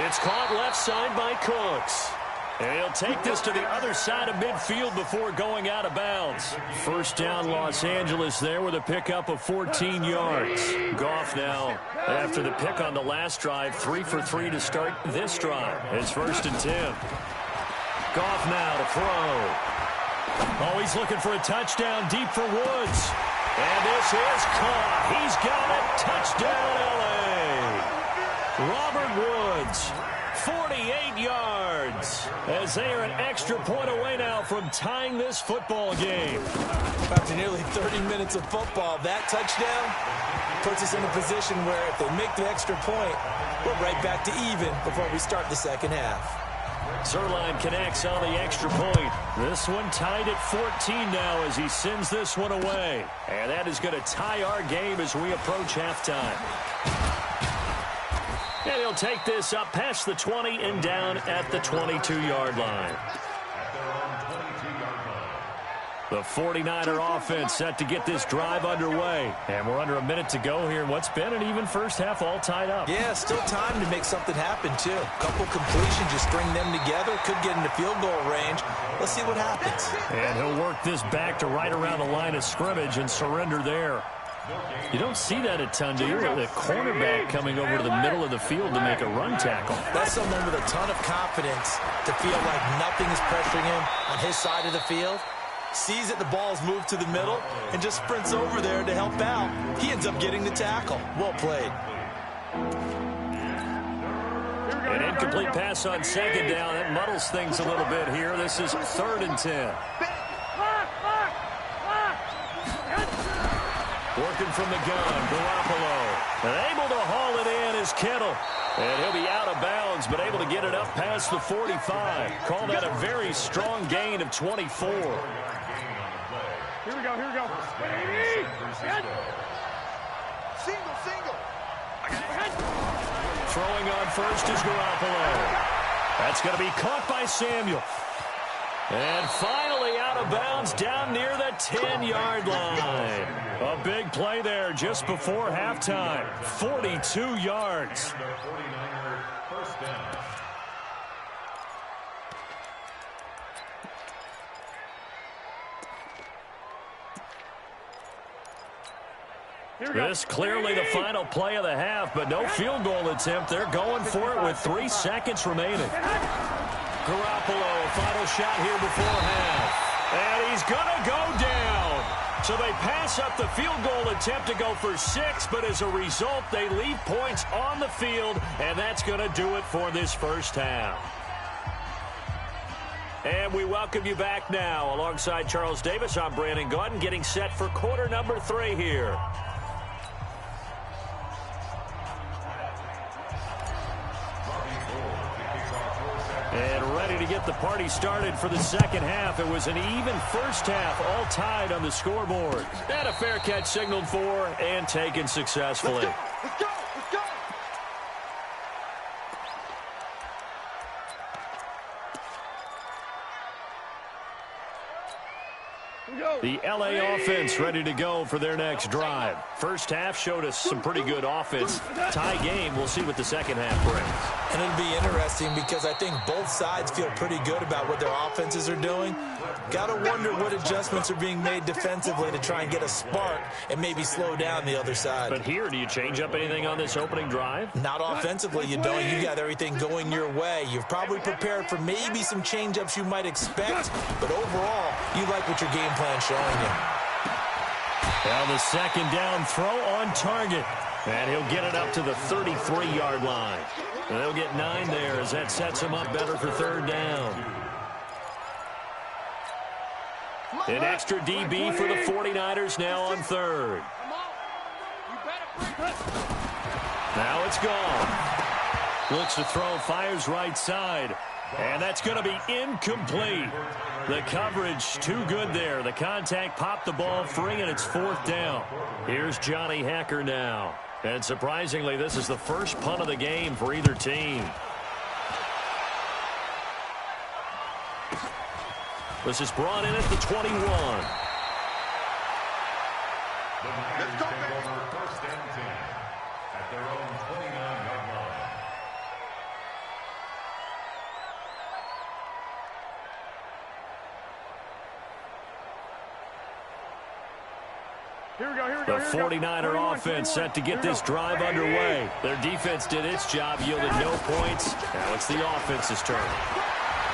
It's caught left side by Cooks. And he'll take this to the other side of midfield before going out of bounds. First down, Los Angeles there with a pickup of 14 yards. Goff now, after the pick on the last drive, 3 for 3 to start this drive. It's 1st and 10. Goff now to throw. Oh, he's looking for a touchdown deep for Woods. And this is caught. He's got it. Touchdown, L.A. Robert Woods. 48 yards as they are an extra point away now from tying this football game. After nearly 30 minutes of football, that touchdown puts us in a position where if they make the extra point, we're right back to even before we start the second half. Zerline connects on the extra point. This one tied at 14 now as he sends this one away. And that is going to tie our game as we approach halftime. And he'll take this up past the 20 and down at the 22-yard line. The 49er offense set to get this drive underway. And we're under a minute to go here in what's been an even first half all tied up. Yeah, still time to make something happen, too. A couple completions, just string them together. Could get into field goal range. Let's see what happens. And he'll work this back to right around the line of scrimmage and surrender there. You don't see that a ton, do you? The cornerback coming over to the middle of the field to make a run tackle. That's someone with a ton of confidence to feel like nothing is pressuring him on his side of the field. Sees that the ball's moved to the middle and just sprints over there to help out. He ends up getting the tackle. Well played. An incomplete pass on second down. That muddles things a little bit here. This is 3rd and 10. Working from the gun, Garoppolo. And able to haul it in is Kittle. And he'll be out of bounds, but able to get it up past the 45. Call that a very strong gain of 24. Here we go, here we go. Single. Throwing on first is Garoppolo. That's going to be caught by Samuel. And finally out of bounds down near the 10-yard line. A big play there just before halftime. 42 yards. This clearly the final play of the half, but no field goal attempt. They're going for it with 3 seconds remaining. Garoppolo, final shot here before half. And he's going to go down. So they pass up the field goal attempt to go for 6, but as a result, they leave points on the field, and that's going to do it for this first half. And we welcome you back now. Alongside Charles Davis, I'm Brandon Gaudin, getting set for quarter number 3 here. And ready to get the party started for the second half. It was an even first half, all tied on the scoreboard. And a fair catch signaled for and taken successfully. Let's go. The LA offense ready to go for their next drive. First half showed us some pretty good offense. Tie game, we'll see what the second half brings. And it'll be interesting because I think both sides feel pretty good about what their offenses are doing. Got to wonder what adjustments are being made defensively to try and get a spark and maybe slow down the other side. But here, do you change up anything on this opening drive? Not offensively, you don't. You got everything going your way. You've probably prepared for maybe some change-ups you might expect, but overall, you like what your game plan's showing you. Now the second down throw on target. And he'll get it up to the 33-yard line. And they'll get 9 there as that sets him up better for third down. An extra DB for the 49ers now on third. Now it's gone. Looks to throw, fires right side. And that's going to be incomplete. The coverage too good there. The contact popped the ball free, and it's 4th down. Here's Johnny Hacker now. And surprisingly, this is the first punt of the game for either team. This is brought in at the 21. Let's go, over 1st and 10 at their own 29-yard line. Here we go. The 49er offense set to get this drive underway. Their defense did its job, yielded no points. Now it's the offense's turn.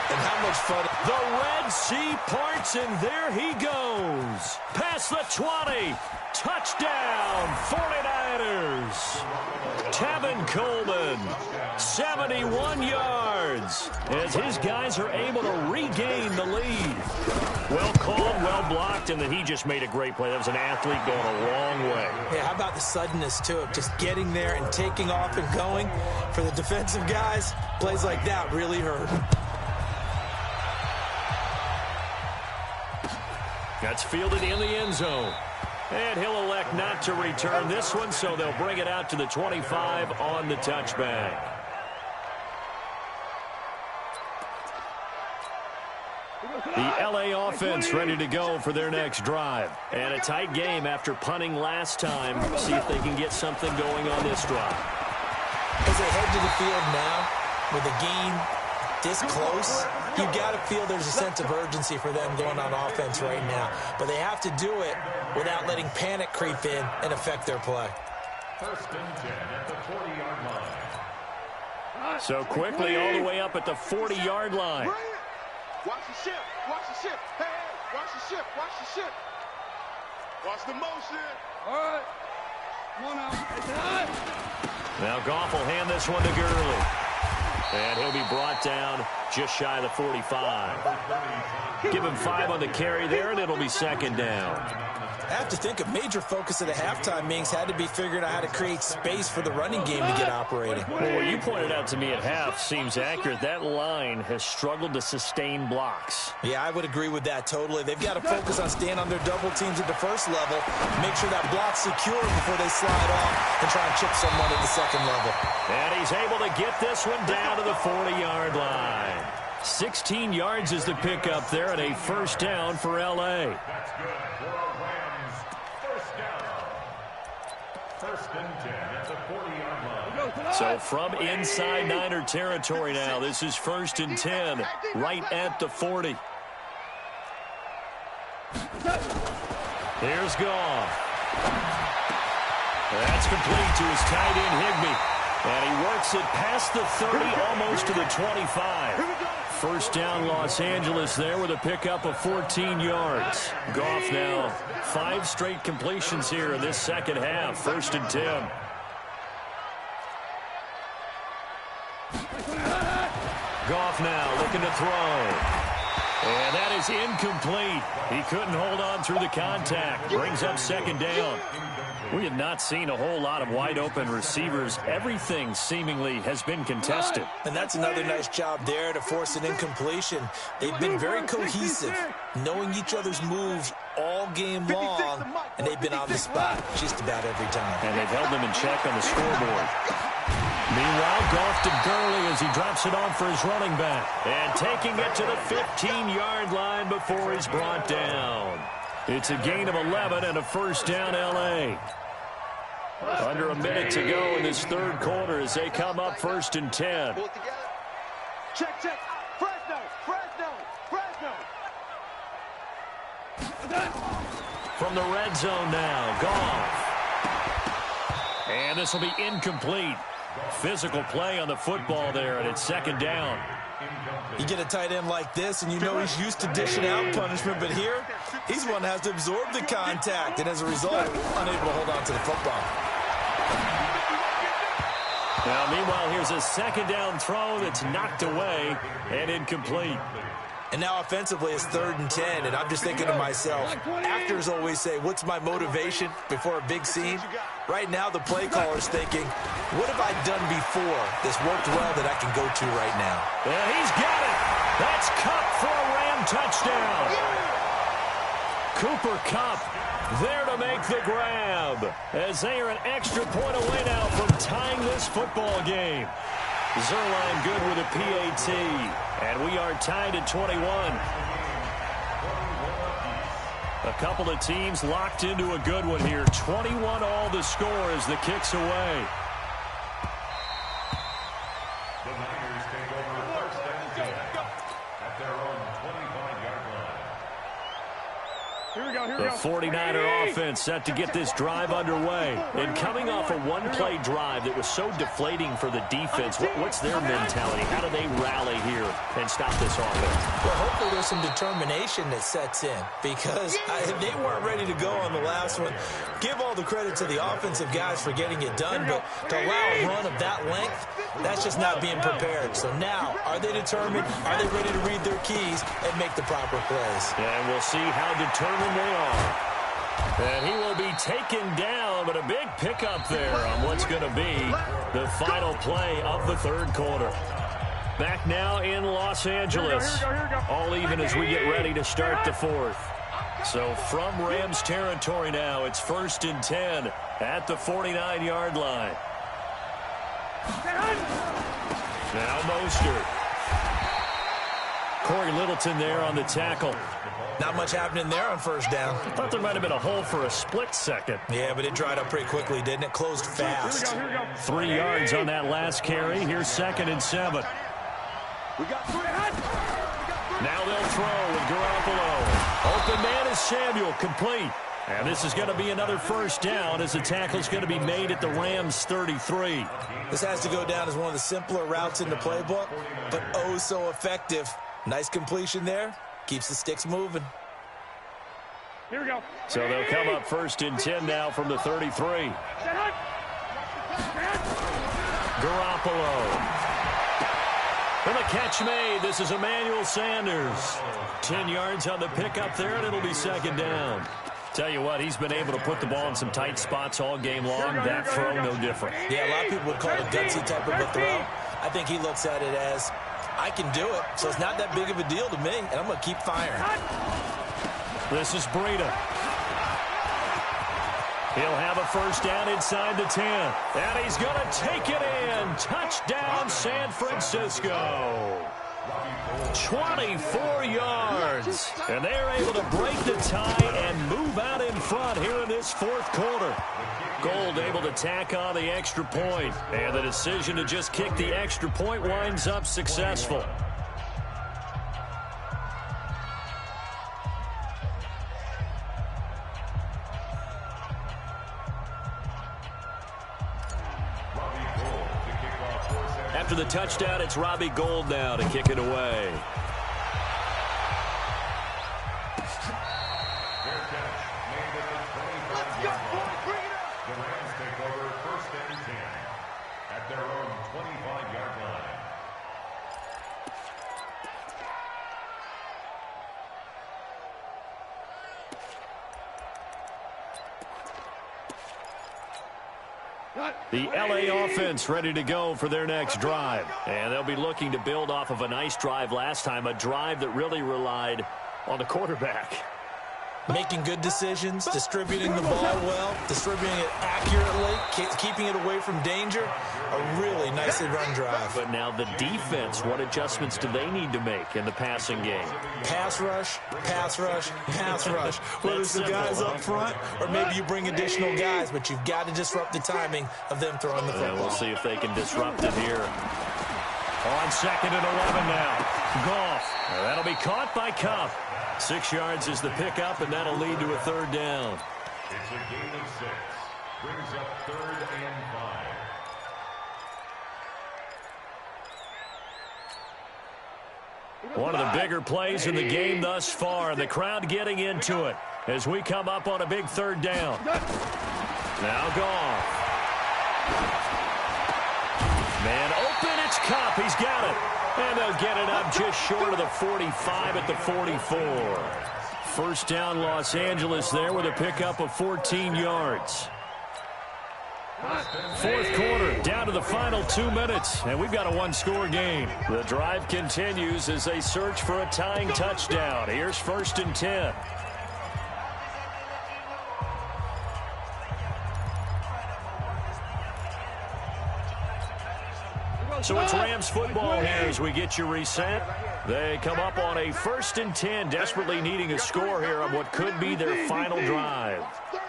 And how much fun. The Red Sea parts, and there he goes. Past the 20. Touchdown, 49ers. Tevin Coleman, 71 yards, as his guys are able to regain the lead. Well called, well blocked, and then he just made a great play. That was an athlete going a long way. Yeah, how about the suddenness to it? Just getting there and taking off and going. For the defensive guys, plays like that really hurt. That's fielded in the end zone. And he'll elect not to return this one, so they'll bring it out to the 25 on the touchback. The LA offense ready to go for their next drive. And a tight game after punting last time. See if they can get something going on this drive. As they head to the field now, with the game this close, You've got to feel there's a sense of urgency for them going on offense right now. But they have to do it without letting panic creep in and affect their play. First and 10 at the 40-yard line. So quickly all the way up at the 40-yard line. Watch the ship. Watch the ship. Hey, watch the ship. Watch the ship. Watch the motion. All right. Come on now. Now Goff will hand this one to Gurley. And he'll be brought down just shy of the 45. Give him 5 on the carry there, and it'll be second down. I have to think a major focus at the halftime meetings had to be figuring out how to create space for the running game to get operating. Well, what you pointed out to me at half seems accurate. That line has struggled to sustain blocks. Yeah, I would agree with that totally. They've got to focus on staying on their double teams at the first level, make sure that block's secure before they slide off and try and chip someone at the second level. And he's able to get this one down to the 40-yard line. 16 yards is the pickup there, and a first down for L.A. That's good for a Rams first down. First and 10 at the 40-yard line. So from inside Niner territory now, this is first and 10, right at the 40. Here's Goff. That's complete to his tight end, Higbee. And he works it past the 30, almost to the 25. First down, Los Angeles there with a pickup of 14 yards. Goff now 5 straight completions here in this second half. First and 10. Goff now looking to throw. And that is incomplete. He couldn't hold on through the contact. Brings up second down. We have not seen a whole lot of wide-open receivers. Everything seemingly has been contested. And that's another nice job there to force an incompletion. They've been very cohesive, knowing each other's moves all game long, and they've been on the spot just about every time. And they've held them in check on the scoreboard. Meanwhile, Goff to Gurley as he drops it on for his running back. And taking it to the 15-yard line before he's brought down. It's a gain of 11 and a first down, L.A. Under a minute to go in this third quarter as they come up first and 10. Pull it together. Check, check. Fresno, Fresno, Fresno. From the red zone now, Goff. And this will be incomplete. Physical play on the football there, and it's second down. You get a tight end like this, and you know he's used to dishing out punishment, but here, he's one that has to absorb the contact, and as a result, unable to hold on to the football. Now, meanwhile, here's a second down throw that's knocked away and incomplete. And now offensively it's third and 10, and I'm just thinking to myself, actors always say, what's my motivation before a big scene? Right now the play caller's thinking, what have I done before this worked well that I can go to right now? And he's got it. That's Kupp for a Ram touchdown. Cooper Kupp there to make the grab as they are an extra point away now from tying this football game. Zerline good with a PAT, and we are tied at 21. A couple of teams locked into a good one here. 21 all the score as the kick's away. The Niners take over first and 10 at their own 25-yard line. Here we go, here we The go. 49er offense set to get this drive underway. And coming off a one-play drive that was so deflating for the defense, what's their mentality? How do they rally here and stop this offense? Well, hopefully there's some determination that sets in because they weren't ready to go on the last one. Give all the credit to the offensive guys for getting it done, but to allow a run of that length, that's just not being prepared. So now, are they determined? Are they ready to read their keys and make the proper plays? And we'll see how determined they are. And he will be taken down, but a big pickup there on what's going to be the final play of the third quarter. Back now in Los Angeles. All even as we get ready to start the fourth. So from Rams territory now, it's first and 10 at the 49-yard line. Now Mostert. Corey Littleton there on the tackle. Not much happening there on first down. Thought there might have been a hole for a split second. Yeah, but it dried up pretty quickly, didn't it? Closed fast. 3 yards on that last carry. Here's second and 7. We got 3. throw with Garoppolo. Open man is Samuel, complete. And this is going to be another first down as the tackle is going to be made at the Rams' 33. This has to go down as one of the simpler routes in the playbook, but oh so effective. Nice completion there. Keeps the sticks moving. Here we go. So they'll come up first and 10 now from the 33. Garoppolo. And the catch made. This is Emmanuel Sanders. 10 yards on the pickup there, and it'll be second down. Tell you what, he's been able to put the ball in some tight spots all game long. That throw, no different. Yeah, a lot of people would call it gutsy type of a throw. I think he looks at it as, I can do it, so it's not that big of a deal to me, and I'm going to keep firing. This is Breida. He'll have a first down inside the 10. And he's going to take it in. Touchdown, San Francisco. 24 yards. And they're able to break the tie and move out in front here in this fourth quarter. Gold able to tack on the extra point. And the decision to just kick the extra point winds up successful. After the touchdown, it's Robbie Gould now to kick it away. The Rams take over first and 10 at their own 25-yard line. The LA offense ready to go for their next drive. And they'll be looking to build off of a nice drive last time, a drive that really relied on the quarterback. Making good decisions, distributing the ball well, distributing it accurately, keeping it away from danger. A really nicely run drive. But now the defense, what adjustments do they need to make in the passing game? Pass rush, pass rush, pass rush. Whether it's the guys up front or maybe you bring additional guys, but you've got to disrupt the timing of them throwing the football. We'll see if they can disrupt it here. On second and 11 now. Goff. That'll be caught by Kupp. 6 yards is the pickup, and that'll lead to a third down. It's a gain of 6. Brings up 3rd and 5. One of the bigger plays in the game thus far. The crowd getting into it as we come up on a big third down. Now Goff. Man open, it's Kupp. He's got it. And they'll get it up just short of the 45 at the 44. First down, Los Angeles there with a pickup of 14 yards. Fourth quarter, down to the final 2 minutes, and we've got a one-score game. The drive continues as they search for a tying touchdown. Here's first and 10. So it's Rams football here as we get you reset. They come up on a first and 10, desperately needing a score here on what could be their final drive. 30,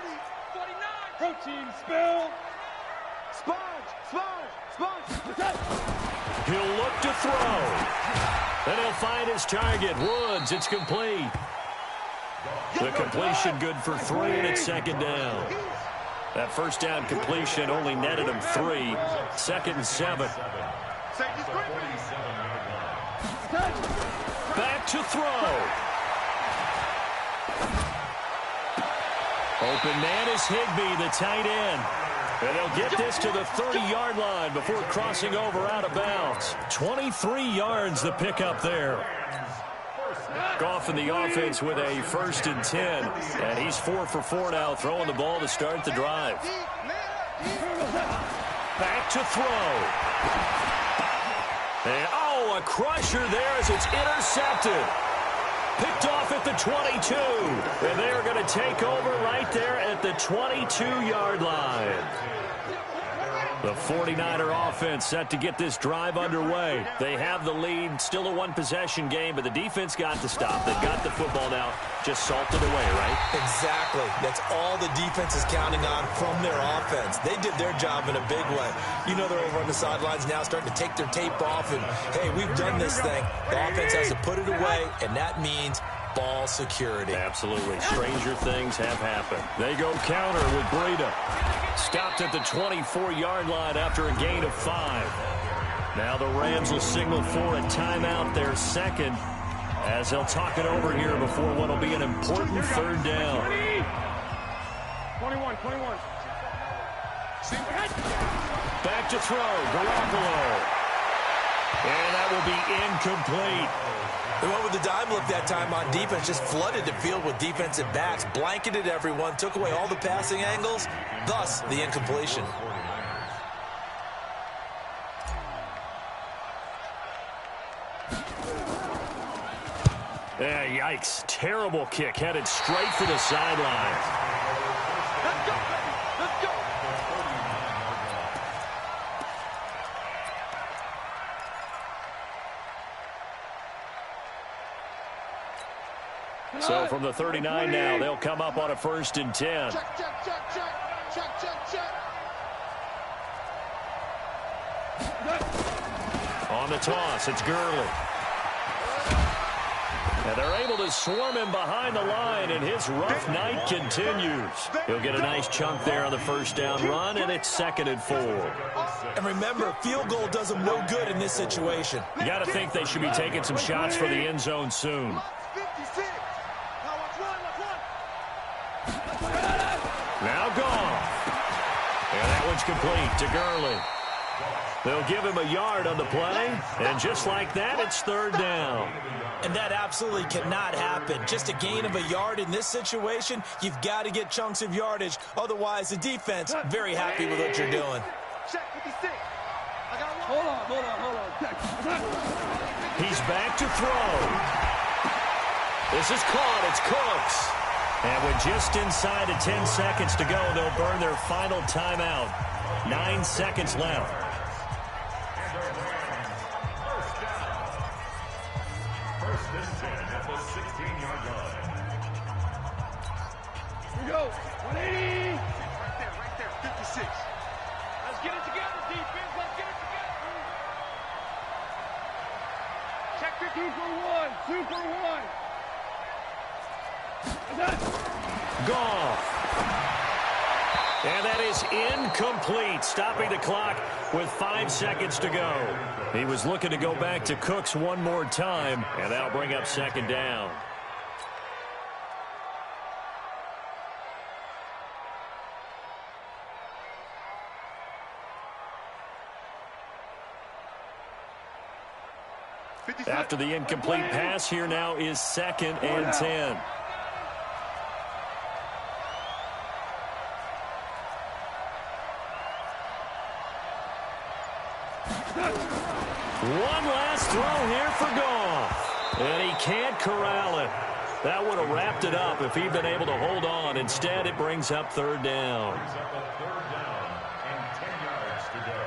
49. Protein spill. Sponge. He'll look to throw. And he'll find his target. Woods, it's complete. The completion good for 3, and it's second down. That first down completion only netted him 3. Second and 7. Back to throw. Open man is Higbee, the tight end. And they'll get this to the 30-yard line before crossing over out of bounds. 23 yards the pickup there. Goff in the offense with a first and 10. And he's 4 for 4 now, throwing the ball to start the drive. Back to throw. And, a crusher there as it's intercepted. Picked off at the 22. And they're going to take over right there at the 22-yard line. The 49er offense set to get this drive underway. They have the lead, still a one-possession game, but the defense got to stop. They got the football now, just salted away, right? Exactly. That's all the defense is counting on from their offense. They did their job in a big way. You know they're over on the sidelines now starting to take their tape off, and, hey, we've done this thing. The offense has to put it away, and that means ball security. Absolutely. Stranger things have happened. They go counter with Breida. Stopped at the 24-yard line after a gain of 5. Now the Rams will signal for a timeout, their second, as they'll talk it over here before what will be an important third down. 21. Back to throw, Garoppolo. And that will be incomplete. They went with the dime look that time on defense, just flooded the field with defensive backs, blanketed everyone, took away all the passing angles, thus the incompletion. Yeah, yikes. Terrible kick, headed straight for the sideline. Let's go, baby. Let's go. So from the 39 now, they'll come up on a 1st and 10. Check. On the toss, it's Gurley. And they're able to swarm him behind the line, and his rough night continues. He'll get a nice chunk there on the 1st down run, and it's 2nd and 4. And remember, field goal does them no good in this situation. You got to think they should be taking some shots for the end zone soon. 56. Now gone. And that one's complete to Gurley. They'll give him a yard on the play, and just like that, it's 3rd down. And that absolutely cannot happen. Just a gain of a yard in this situation, you've got to get chunks of yardage. Otherwise, the defense, very happy with what you're doing. Check 56. I got one. Hold on. He's back to throw. This is caught. It's Cooks. And with just inside of 10 seconds to go, they'll burn their final timeout. 9 seconds left. First and 10 at the 16-yard line. Here we go. 180. Right there. 56. Let's get it together, defense. Let's get it together. Check 2 for 1. 2 for 1. Goff. And that is incomplete, stopping the clock with 5 seconds to go. He was looking to go back to Cooks one more time, and that'll bring up 2nd down. After the incomplete pass, here now is 2nd and 10. One last throw here for Goff. And he can't corral it. That would have wrapped it up if he'd been able to hold on. Instead, it brings up 3rd down. Brings up a 3rd down and 10 yards to go.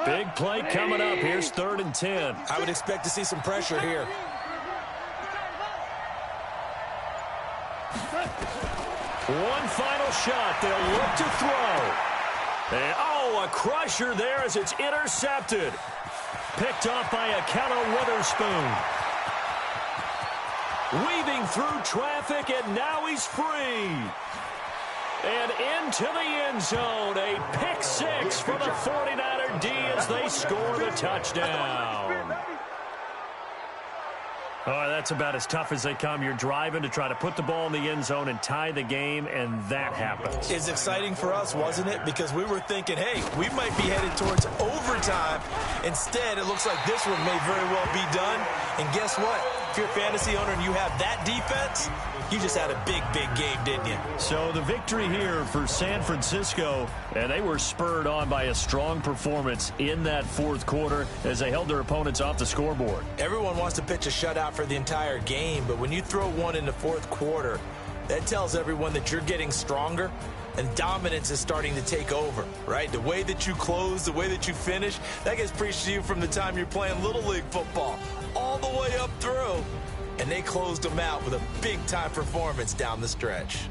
Big play coming up. Here's 3rd and 10. I would expect to see some pressure here. One final shot. They'll look to throw. And, a crusher there as it's intercepted. Picked off by Akello Witherspoon. Weaving through traffic, and now he's free. And into the end zone, a pick 6 for the 49er D as they score the touchdown. Oh, that's about as tough as they come. You're driving to try to put the ball in the end zone and tie the game, and that happens. It's exciting for us, wasn't it? Because we were thinking, hey, we might be headed towards overtime. Instead, it looks like this one may very well be done. And guess what? If you're a fantasy owner and you have that defense, you just had a big, big game, didn't you? So the victory here for San Francisco, and they were spurred on by a strong performance in that fourth quarter as they held their opponents off the scoreboard. Everyone wants to pitch a shutout for the entire game, but when you throw one in the fourth quarter, that tells everyone that you're getting stronger and dominance is starting to take over, right? The way that you close, the way that you finish, that gets preached to you from the time you're playing Little League football all the way up through. And they closed them out with a big-time performance down the stretch.